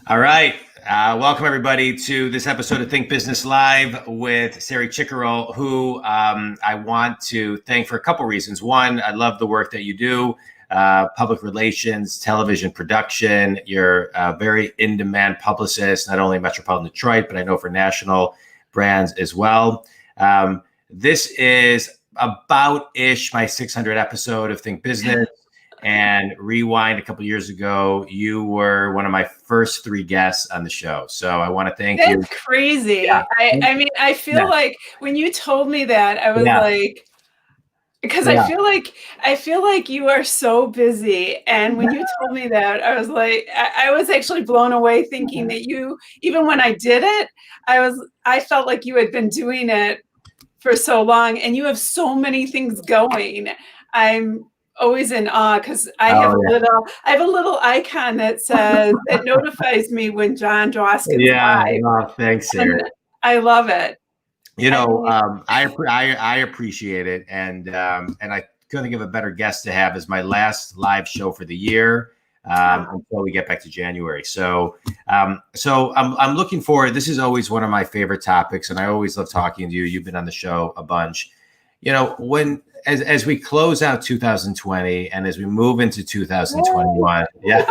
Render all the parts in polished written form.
All right. Welcome, everybody, to this episode of Think Business Live with Sari Cicurel, who I want to thank for a couple reasons. One, I love the work that you do, public relations, television production. You're a very in-demand publicist, not only in metropolitan Detroit, but I know for national brands as well. This is about-ish my 600th episode of Think Business. And rewind a couple years ago, you were one of my first 3 guests on the show. So I want to thank you. That's crazy. Yeah. I mean, I feel like when you told me that, I was like, because I feel like you are so busy. And when you told me that, I was like, I was actually blown away thinking that you, even when I did it, I felt like you had been doing it for so long and you have so many things going. I'm always in awe because I have a little icon that says that notifies me when John Dross gets by. Oh, thanks, Sarah. I love it. You know, I appreciate it, and I couldn't think of a better guest to have as my last live show for the year until we get back to January. So I'm looking forward. This is always one of my favorite topics, and I always love talking to you. You've been on the show a bunch. You know, as we close out 2020 and as we move into 2021,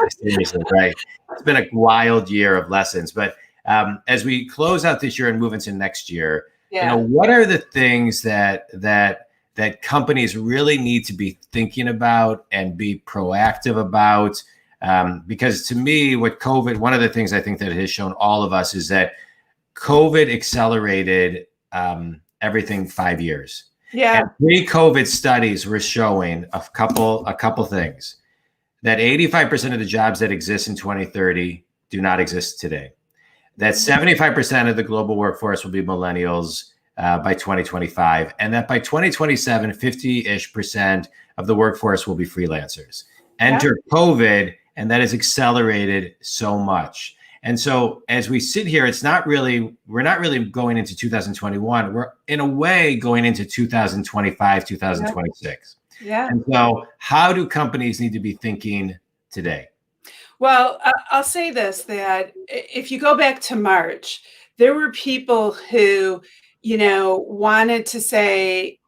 seriously, right? It's been a wild year of lessons, but as we close out this year and move into next year, you know, what are the things that companies really need to be thinking about and be proactive about? Because to me, one of the things I think that it has shown all of us is that COVID accelerated everything 5 years. Yeah. And pre-COVID studies were showing a couple things. That 85% of the jobs that exist in 2030 do not exist today. That 75% of the global workforce will be millennials by 2025. And that by 2027, 50-ish% of the workforce will be freelancers. Enter COVID, and that has accelerated so much. And so as we sit here, we're not really going into 2021. We're in a way going into 2025, 2026. Yeah. And so how do companies need to be thinking today? Well, I'll say this, that if you go back to March, there were people who, you know, wanted to say,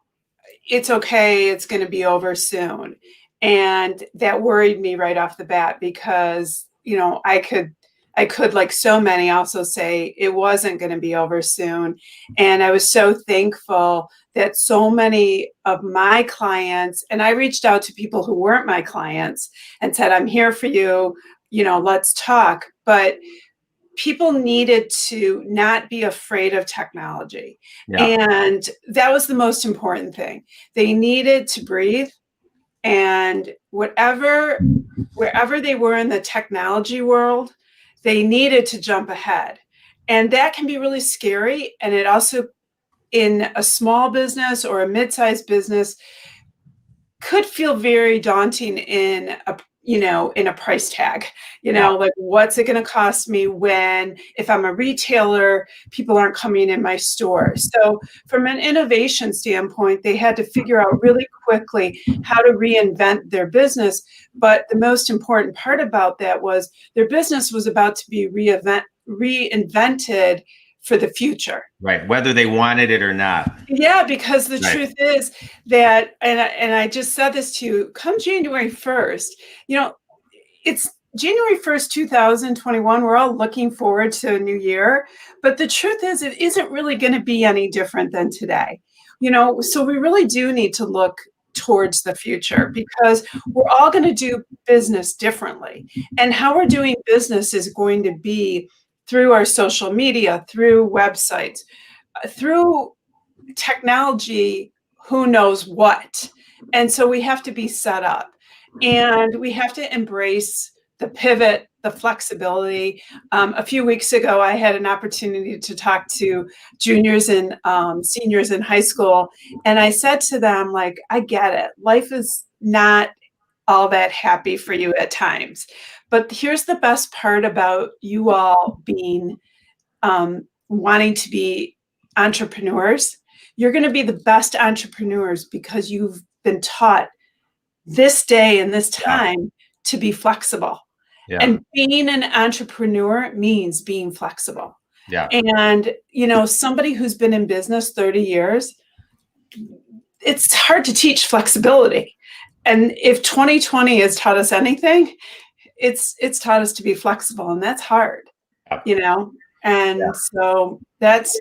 it's okay, it's going to be over soon. And that worried me right off the bat because, you know, I could, like so many, also say it wasn't going to be over soon. And I was so thankful that so many of my clients, and I reached out to people who weren't my clients and said, I'm here for you, you know, let's talk. But people needed to not be afraid of technology. And that was the most important thing. They needed to breathe. And wherever they were in the technology world, they needed to jump ahead. And that can be really scary. And it also, in a small business or a mid-sized business, could feel very daunting in a price tag, like what's it going to cost me if I'm a retailer, people aren't coming in my store. So from an innovation standpoint, they had to figure out really quickly how to reinvent their business. But the most important part about that was their business was about to be reinvented for the future. Right. Whether they wanted it or not. Yeah, because the truth is that, and I just said this to you, come January 1st, it's January 1st, 2021. We're all looking forward to a new year. But the truth is, it isn't really going to be any different than today. So we really do need to look towards the future because we're all going to do business differently. And how we're doing business is going to be through our social media, through websites, through technology, who knows what. And so we have to be set up and we have to embrace the pivot, the flexibility. A few weeks ago, I had an opportunity to talk to juniors and seniors in high school. And I said to them, like, I get it. Life is not all that happy for you at times. But here's the best part about you all being wanting to be entrepreneurs. You're going to be the best entrepreneurs because you've been taught this day and this time to be flexible. Yeah. And being an entrepreneur means being flexible. Yeah. And, somebody who's been in business 30 years, it's hard to teach flexibility. And if 2020 has taught us anything, it's taught us to be flexible, and that's hard, Yeah. And so that's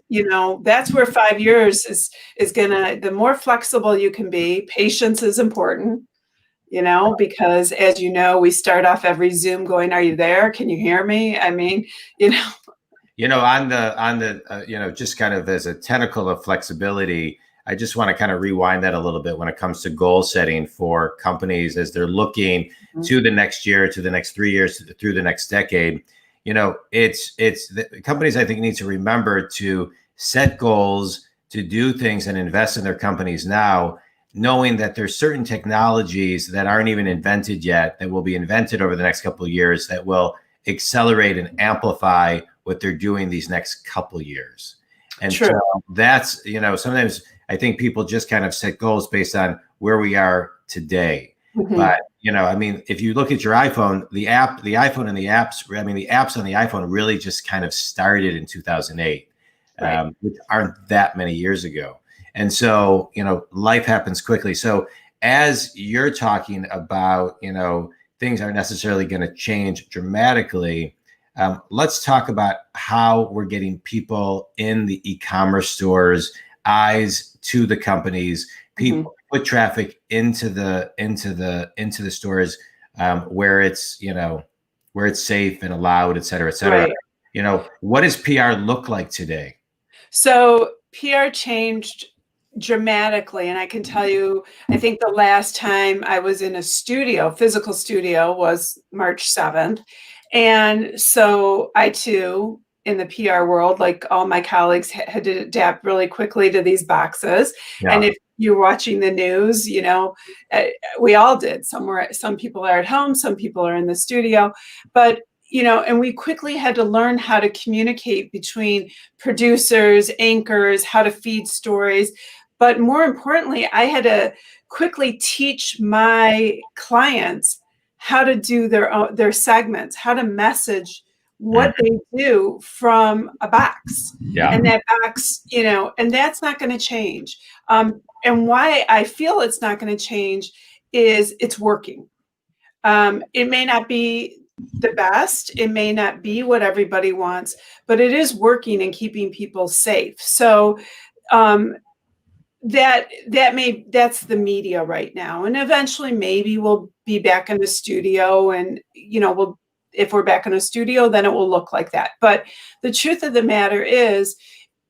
where 5 years is gonna, the more flexible you can be. Patience is important, because as we start off every Zoom going, "Are you there? Can you hear me?" I mean, on the just kind of as a tentacle of flexibility, I just want to kind of rewind that a little bit when it comes to goal setting for companies as they're looking to the next year, to the next 3 years, through the next decade. It's the companies, I think, need to remember to set goals, to do things and invest in their companies now, knowing that there's certain technologies that aren't even invented yet that will be invented over the next couple of years that will accelerate and amplify what they're doing these next couple of years. And True. so that's, sometimes I think people just kind of set goals based on where we are today. Mm-hmm. But, if you look at your iPhone, the iPhone and the apps, the apps on the iPhone really just kind of started in 2008, right. Which aren't that many years ago. And so, life happens quickly. So as you're talking about, things aren't necessarily going to change dramatically. Let's talk about how we're getting people in the e-commerce stores, eyes to the companies, people put traffic into the stores, where it's where it's safe and allowed, et cetera, et cetera. Right. What does PR look like today? So PR changed dramatically, and I can tell you, I think the last time I was in a physical studio, was March 7th. And so I too, in the PR world, like all my colleagues, had to adapt really quickly to these boxes. Yeah. And if you're watching the news, we all did. Some people are at home, some people are in the studio, but and we quickly had to learn how to communicate between producers, anchors, how to feed stories. But more importantly, I had to quickly teach my clients how to do their segments, how to message what they do from a box. Yeah. And that box, and that's not going to change. And why I feel it's not going to change is it's working. It may not be the best, it may not be what everybody wants, but it is working and keeping people safe. So that's the media right now. And eventually maybe we'll be back in the studio, and if we're back in a studio, then it will look like that. But the truth of the matter is,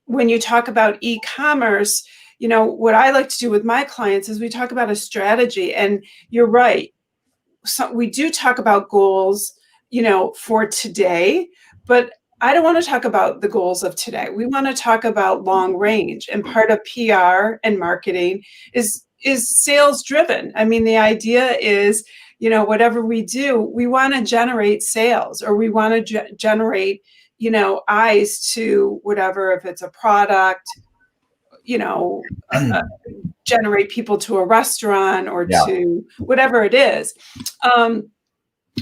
when you talk about e-commerce, what I like to do with my clients is we talk about a strategy. And you're right. So we do talk about goals, for today, but I don't want to talk about the goals of today. We want to talk about long range, and part of PR and marketing is sales driven. I mean, the idea is, whatever we do, we want to generate sales, or we want to generate, eyes to whatever, if it's a product, generate people to a restaurant or to whatever it is.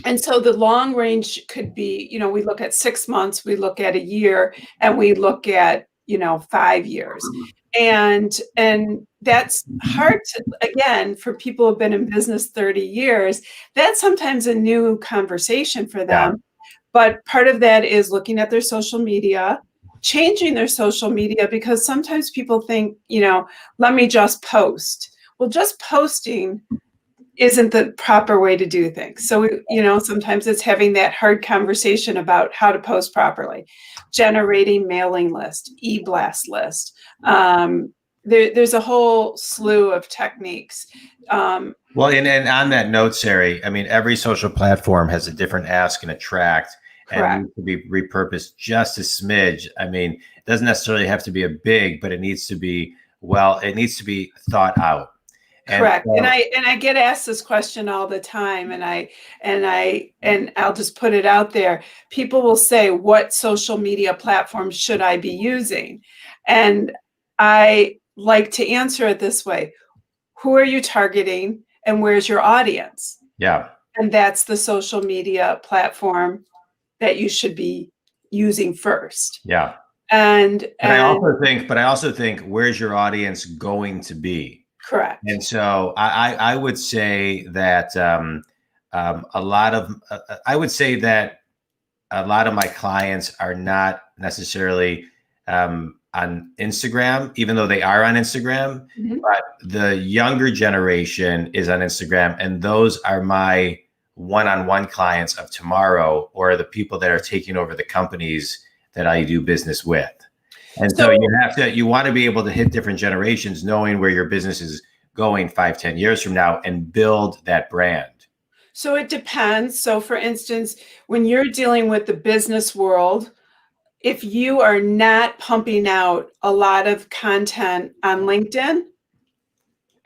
And so the long range could be, we look at 6 months, we look at a year, and we look at, 5 years. And that's hard to, again, for people who've been in business 30 years, that's sometimes a new conversation for them. Yeah. But part of that is looking at their social media, changing their social media, because sometimes people think, let me just post. Well, just posting isn't the proper way to do things. So, sometimes it's having that hard conversation about how to post properly, generating mailing list, e-blast list. There's a whole slew of techniques. Well, and on that note, Sari, I mean, every social platform has a different ask and attract. Correct. And needs to be repurposed just a smidge. I mean, it doesn't necessarily have to be a big, but it needs to be, it needs to be thought out. Correct. And I get asked this question all the time, and I'll just put it out there. People will say, what social media platforms should I be using? And I like to answer it this way: who are you targeting, and where's your audience? Yeah. And that's the social media platform that you should be using first. Yeah. But I also think, where's your audience going to be? Correct. And so I would say that I would say that a lot of my clients are not necessarily on Instagram, even though they are on Instagram. Mm-hmm. But the younger generation is on Instagram, and those are my one-on-one clients of tomorrow, or the people that are taking over the companies that I do business with. And so you want to be able to hit different generations, knowing where your business is going 5-10 years from now, and build that brand. So it depends. So for instance, when you're dealing with the business world, if you are not pumping out a lot of content on LinkedIn,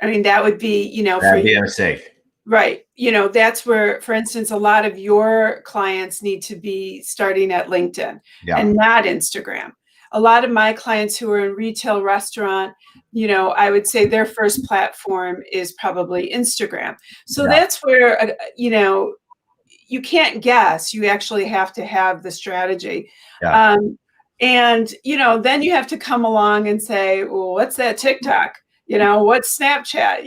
I mean, that would be, That'd be a mistake. Right. That's where, for instance, a lot of your clients need to be starting at LinkedIn and not Instagram. A lot of my clients who are in retail, restaurant, I would say their first platform is probably Instagram. So that's where, you can't guess. You actually have to have the strategy. And, then you have to come along and say, well, what's that TikTok? What's Snapchat?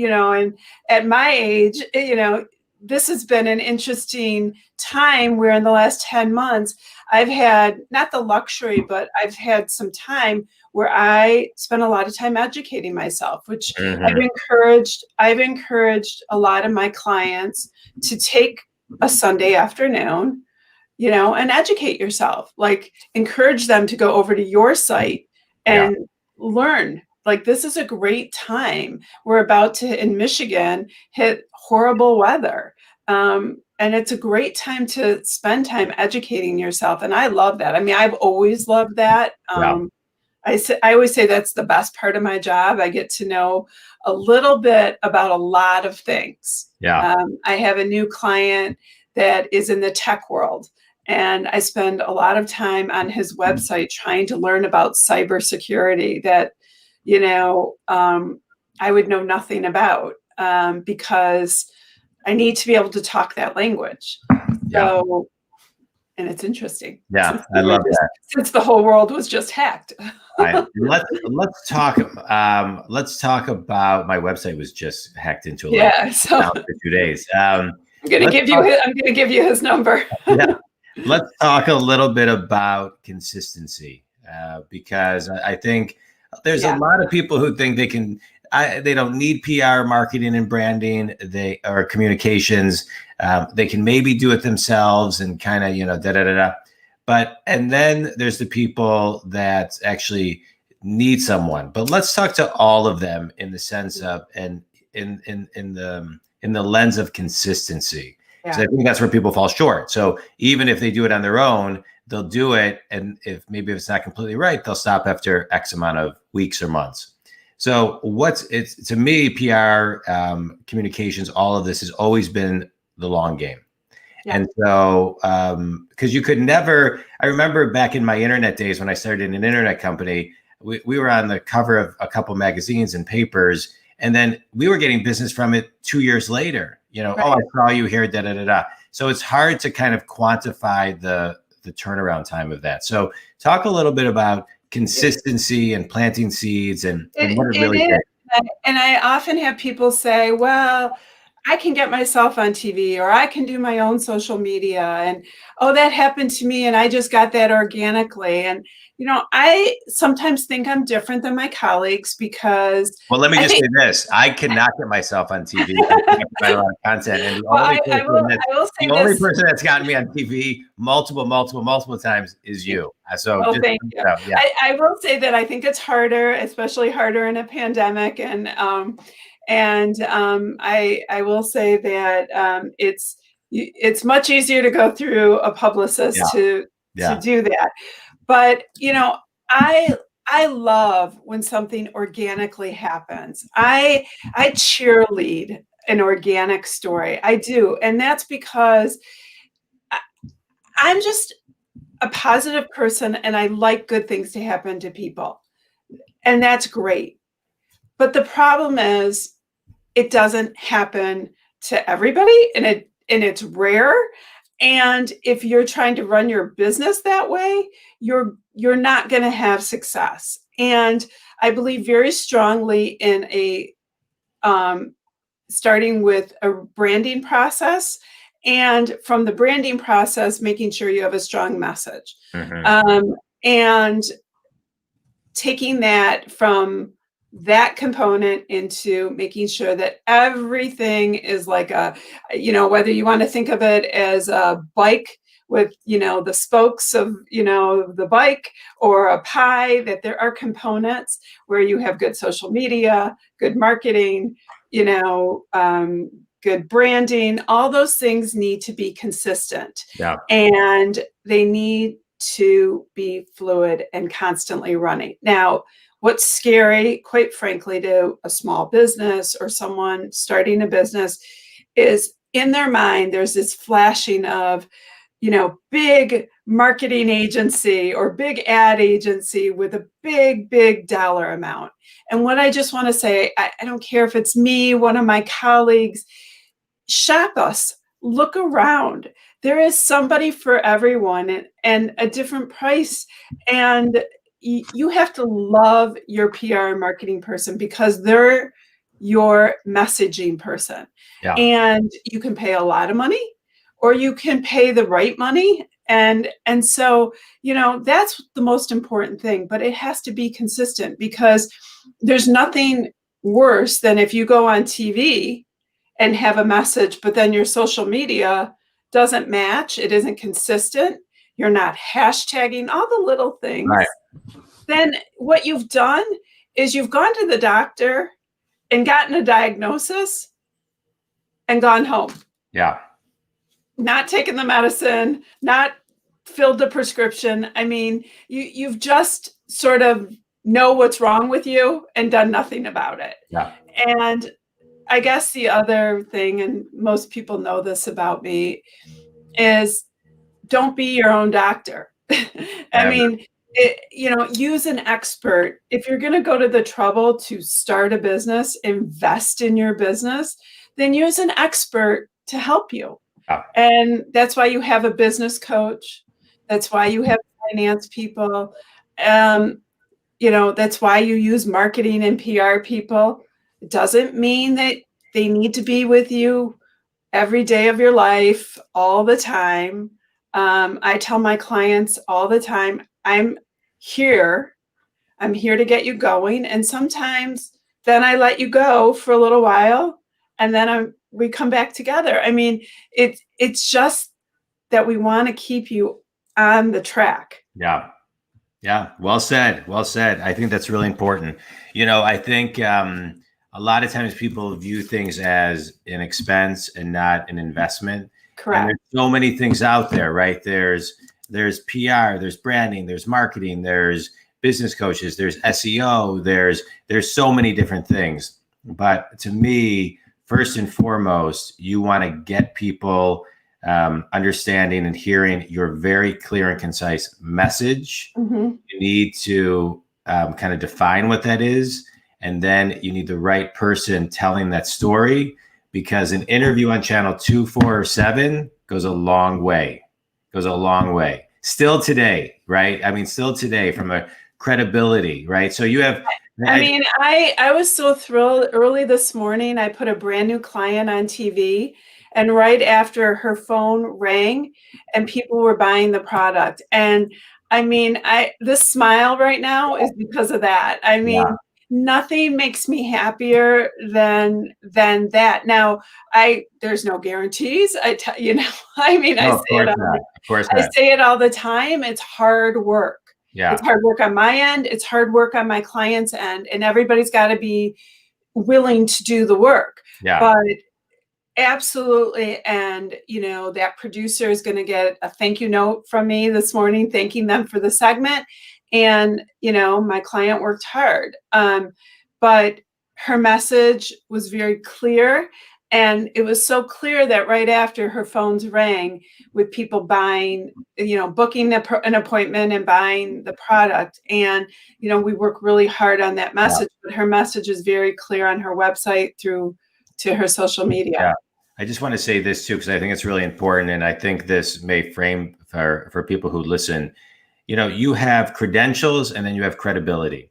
And at my age, this has been an interesting time where in the last 10 months, I've had not the luxury, but I've had some time where I spent a lot of time educating myself, which I've encouraged a lot of my clients to take a Sunday afternoon, and educate yourself, like encourage them to go over to your site and learn. Like, this is a great time. We're about to, in Michigan, hit horrible weather. And it's a great time to spend time educating yourself. And I love that. I mean, I've always loved that. I always say that's the best part of my job. I get to know a little bit about a lot of things. I have a new client that is in the tech world, and I spend a lot of time on his website trying to learn about cybersecurity that, I would know nothing about, because I need to be able to talk that language. So, and it's interesting. I love that. Since the whole world was just hacked. Let's talk about my website was just hacked into for 2 days. I'm gonna give you his number. Let's talk a little bit about consistency, because I think there's a lot of people who think they don't need PR, marketing and branding, or communications. They can maybe do it themselves and kind of, and then there's the people that actually need someone. But let's talk to all of them in the sense of, and in the lens of consistency. So I think that's where people fall short. So even if they do it on their own, they'll do it, and if it's not completely right, they'll stop after X amount of weeks or months. So to me, PR, communications, all of this has always been the long game. And so, because you could never, I remember back in my internet days when I started an internet company, we were on the cover of a couple magazines and papers, and then we were getting business from it 2 years later. Oh, I saw you here, So it's hard to kind of quantify the turnaround time of that. So talk a little bit about consistency and planting seeds and what it really takes. And I often have people say, well, I can get myself on TV, or I can do my own social media, and that happened to me and I just got that organically. And I sometimes think I'm different than my colleagues because let me just say this: I cannot get myself on TV. I provide a lot of content, and the only person that's gotten me on TV multiple times is you. So thank you. I will say that I think it's harder, especially harder in a pandemic, and I will say that it's much easier to go through a publicist to do that. But I love when something organically happens. I cheerlead an organic story. I do, and that's because I'm just a positive person, and I like good things to happen to people, and that's great. But the problem is, it doesn't happen to everybody, and it's rare. And if you're trying to run your business that way, you're not going to have success. And I believe very strongly in a starting with a branding process, and from the branding process, making sure you have a strong message, and taking that from that component into making sure that everything is like a, whether you want to think of it as a bike with, the spokes of, the bike, or a pie, that there are components where you have good social media, good marketing, good branding. All those things need to be consistent. Yeah. And they need to be fluid and constantly running. Now, what's scary, quite frankly, to a small business or someone starting a business is, in their mind, there's this flashing of, big marketing agency or big ad agency with a big dollar amount. And what I just want to say, I don't care if it's me, one of my colleagues, shop us, look around. There is somebody for everyone, and a different price. And you have to love your PR and marketing person, because they're your messaging person. Yeah. And you can pay a lot of money, or you can pay the right money. And so, that's the most important thing, but it has to be consistent, because there's nothing worse than if you go on TV and have a message, but then your social media doesn't match, it isn't consistent, you're not hashtagging, all the little things. Right. Then what you've done is you've gone to the doctor and gotten a diagnosis and gone home. Yeah. Not taken the medicine, not filled the prescription. I mean, you've just sort of know what's wrong with you and done nothing about it. Yeah. And I guess the other thing, and most people know this about me, is don't be your own doctor. I mean, use an expert. If you're going to go to the trouble to start a business, invest in your business, then use an expert to help you. Yeah. And that's why you have a business coach. That's why you have finance people. That's why you use marketing and PR people. It doesn't mean that they need to be with you every day of your life, all the time. I tell my clients all the time, I'm here to get you going. And sometimes then I let you go for a little while, and then we come back together. I mean, it's just that we want to keep you on the track. Yeah. Yeah. Well said. Well said. I think that's really important. I think a lot of times people view things as an expense and not an investment. Correct. And there's so many things out there, right? There's PR, there's branding, there's marketing, there's business coaches, there's SEO, there's so many different things. But to me, first and foremost, you want to get people understanding and hearing your very clear and concise message. Mm-hmm. You need to kind of define what that is. And then you need the right person telling that story, because an interview on channel 2, 4, or 7 goes a long way. Still today, right? I mean, still today, from a credibility, right? So you have. I was so thrilled. Early this morning, I put a brand new client on TV, and right after, her phone rang and people were buying the product. And I mean, this smile right now is because of that. I mean, nothing makes me happier than that. Now, there's no guarantees. I say it all the time. It's hard work. Yeah. It's hard work on my end. It's hard work on my client's end, and everybody's got to be willing to do the work. Yeah. But absolutely. And, that producer is going to get a thank you note from me this morning, thanking them for the segment. And, my client worked hard. But her message was very clear. And it was so clear that right after, her phones rang with people buying, booking an appointment and buying the product. And, we work really hard on that message, but her message is very clear on her website through to her social media. Yeah. I just want to say this too, because I think it's really important. And I think this may frame for people who listen, you have credentials and then you have credibility.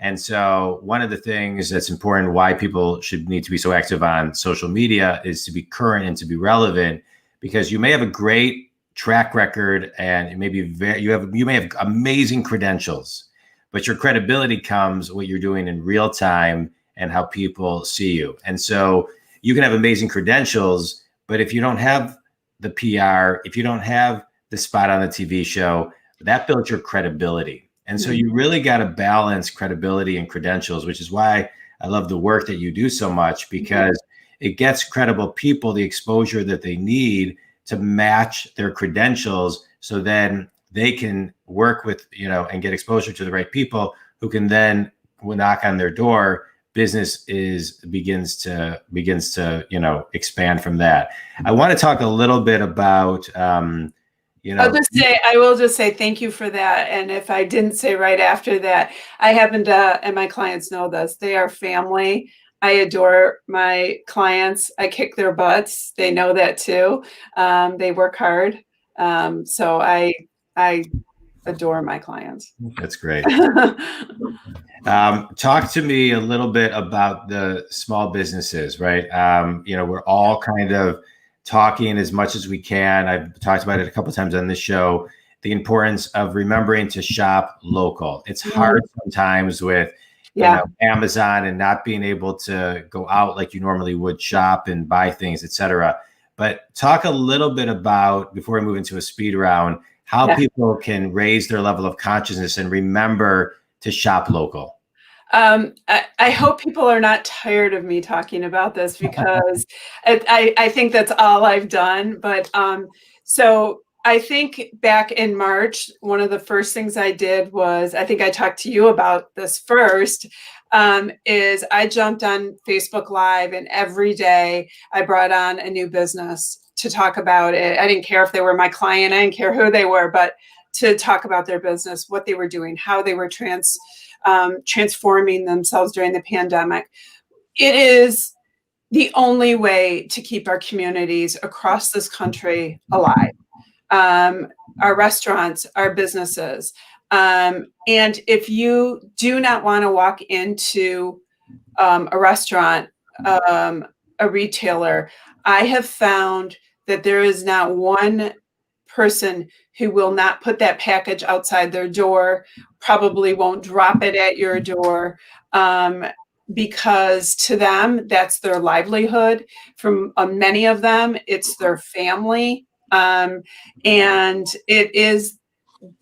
And so one of the things that's important, why people should need to be so active on social media, is to be current and to be relevant, because you may have a great track record and you may have amazing credentials, but your credibility comes what you're doing in real time and how people see you. And so you can have amazing credentials, but if you don't have the PR, if you don't have the spot on the TV show, that builds your credibility. And so you really got to balance credibility and credentials, which is why I love the work that you do so much, because it gets credible people the exposure that they need to match their credentials. So then they can work with, and get exposure to the right people who can then knock on their door. Business begins to expand from that. I want to talk a little bit about, I will just say thank you for that. And if I didn't say right after that, I happen to, and my clients know this, they are family. I adore my clients. I kick their butts. They know that too. They work hard. So I adore my clients. That's great. Talk to me a little bit about the small businesses, right? We're all kind of talking as much as we can. I've talked about it a couple of times on this show, the importance of remembering to shop local. It's hard sometimes with Amazon and not being able to go out like you normally would, shop and buy things, etc. But talk a little bit about, before we move into a speed round, how people can raise their level of consciousness and remember to shop local. I hope people are not tired of me talking about this, because I think that's all I've done. But so I think back in March, one of the first things I did was, I think I talked to you about this first, is I jumped on Facebook Live, and every day I brought on a new business to talk about it. I didn't care if they were my client, I didn't care who they were, but to talk about their business, what they were doing, how they were transforming themselves during the pandemic. It is the only way to keep our communities across this country alive. Our restaurants, our businesses. And if you do not want to walk into a restaurant, a retailer, I have found that there is not one person who will not put that package outside their door, probably won't drop it at your door, because to them, that's their livelihood. From many of them, it's their family. And it is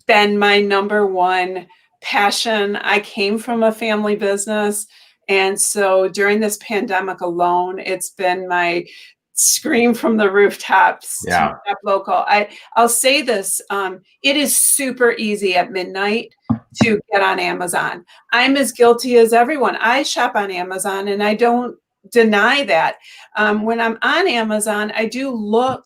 been my number one passion. I came from a family business. And so during this pandemic alone, it's been my scream from the rooftops to shop local. I'll say this, it is super easy at midnight to get on Amazon. I'm as guilty as everyone. I shop on Amazon, and I don't deny that. When I'm on Amazon, I do look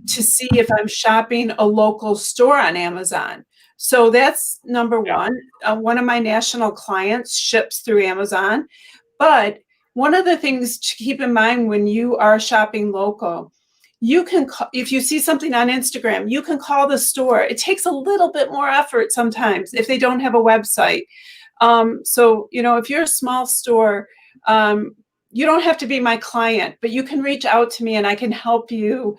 to see if I'm shopping a local store on Amazon. So that's number one. One of my national clients ships through Amazon. But one of the things to keep in mind when you are shopping local, you can, if you see something on Instagram, you can call the store. It takes a little bit more effort sometimes if they don't have a website. So, if you're a small store, you don't have to be my client, but you can reach out to me and I can help you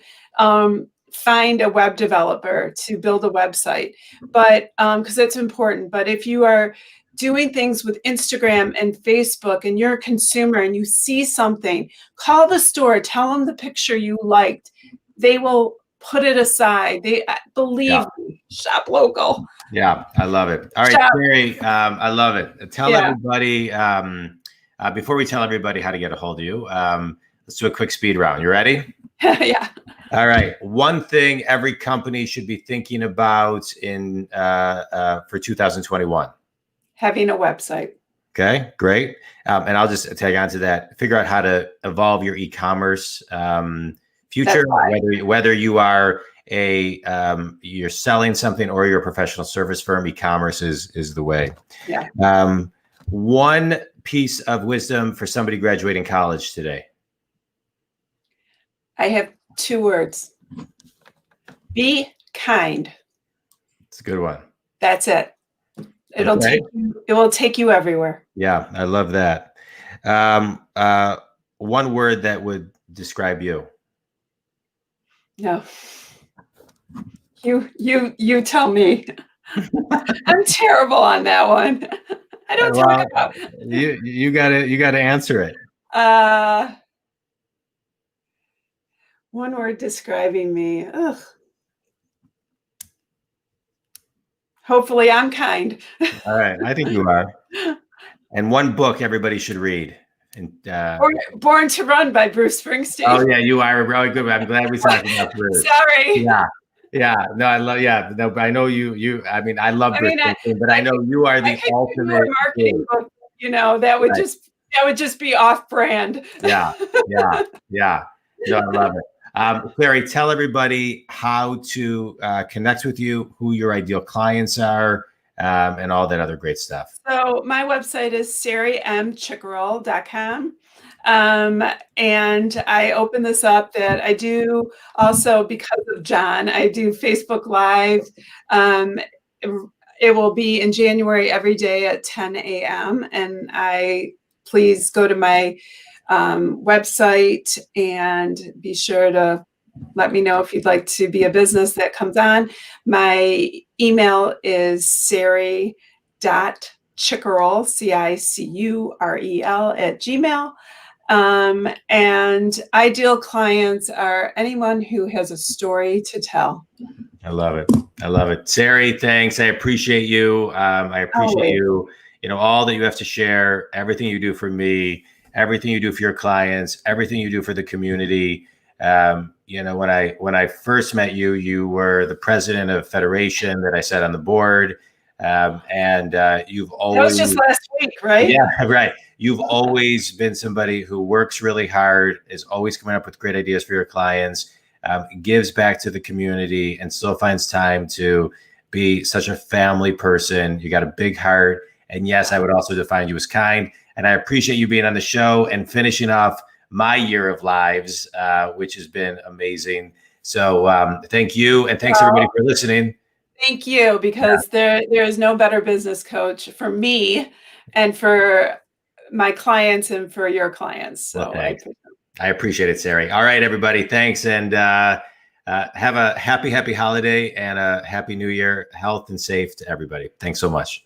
find a web developer to build a website. But because it's important. But if you are doing things with Instagram and Facebook and you're a consumer and you see something, call the store, tell them the picture you liked. They will put it aside. They believe me, shop local. Yeah, I love it. All right, Sari, I love it. Tell everybody, before we tell everybody how to get a hold of you, let's do a quick speed round. You ready? Yeah. All right. One thing every company should be thinking about for 2021. Having a website. Okay, great. And I'll just tag on to that. Figure out how to evolve your e-commerce future, whether you are you're selling something or you're a professional service firm. E-commerce is the way. Yeah. One piece of wisdom for somebody graduating college today. I have 2 words. Be kind. It's a good one. That's it. It will take you everywhere. Yeah, I love that. One word that would describe you. No. You tell me. I'm terrible on that one. I don't talk about. You gotta answer it. One word describing me. Ugh. Hopefully I'm kind. All right, I think you are. And one book everybody should read. And Born to Run by Bruce Springsteen. Oh yeah, you are really good. I'm glad we talked about Bruce. Sorry. Yeah. No, I love. Yeah, no, but I know you. I mean, I love Bruce Springsteen, but I know you are the ultimate marketing book. You know, that would just be off-brand. Yeah. No, I love it. Sari, tell everybody how to connect with you, who your ideal clients are, and all that other great stuff. So my website is sarimcicurel.com. And I open this up that I do also, because of John, I do Facebook Live. It will be in January every day at 10 a.m. And please go to my website and be sure to let me know if you'd like to be a business that comes on. My email is sari.cicurel, CICUREL @gmail.com. And ideal clients are anyone who has a story to tell. I love it. Sari, thanks. I appreciate you. I appreciate you, all that you have to share, everything you do for me, everything you do for your clients, everything you do for the community. When I first met you, you were the president of a federation that I sat on the board. And you've always— That was just last week, right? Yeah, right. You've always been somebody who works really hard, is always coming up with great ideas for your clients, gives back to the community, and still finds time to be such a family person. You got a big heart. And yes, I would also define you as kind. And I appreciate you being on the show and finishing off my year of lives, which has been amazing. So thank you. And thanks everybody for listening. Thank you, because there is no better business coach for me and for my clients and for your clients. So well, I appreciate it, Sari. All right, everybody. Thanks. And have a happy holiday and a happy new year. Health and safe to everybody. Thanks so much.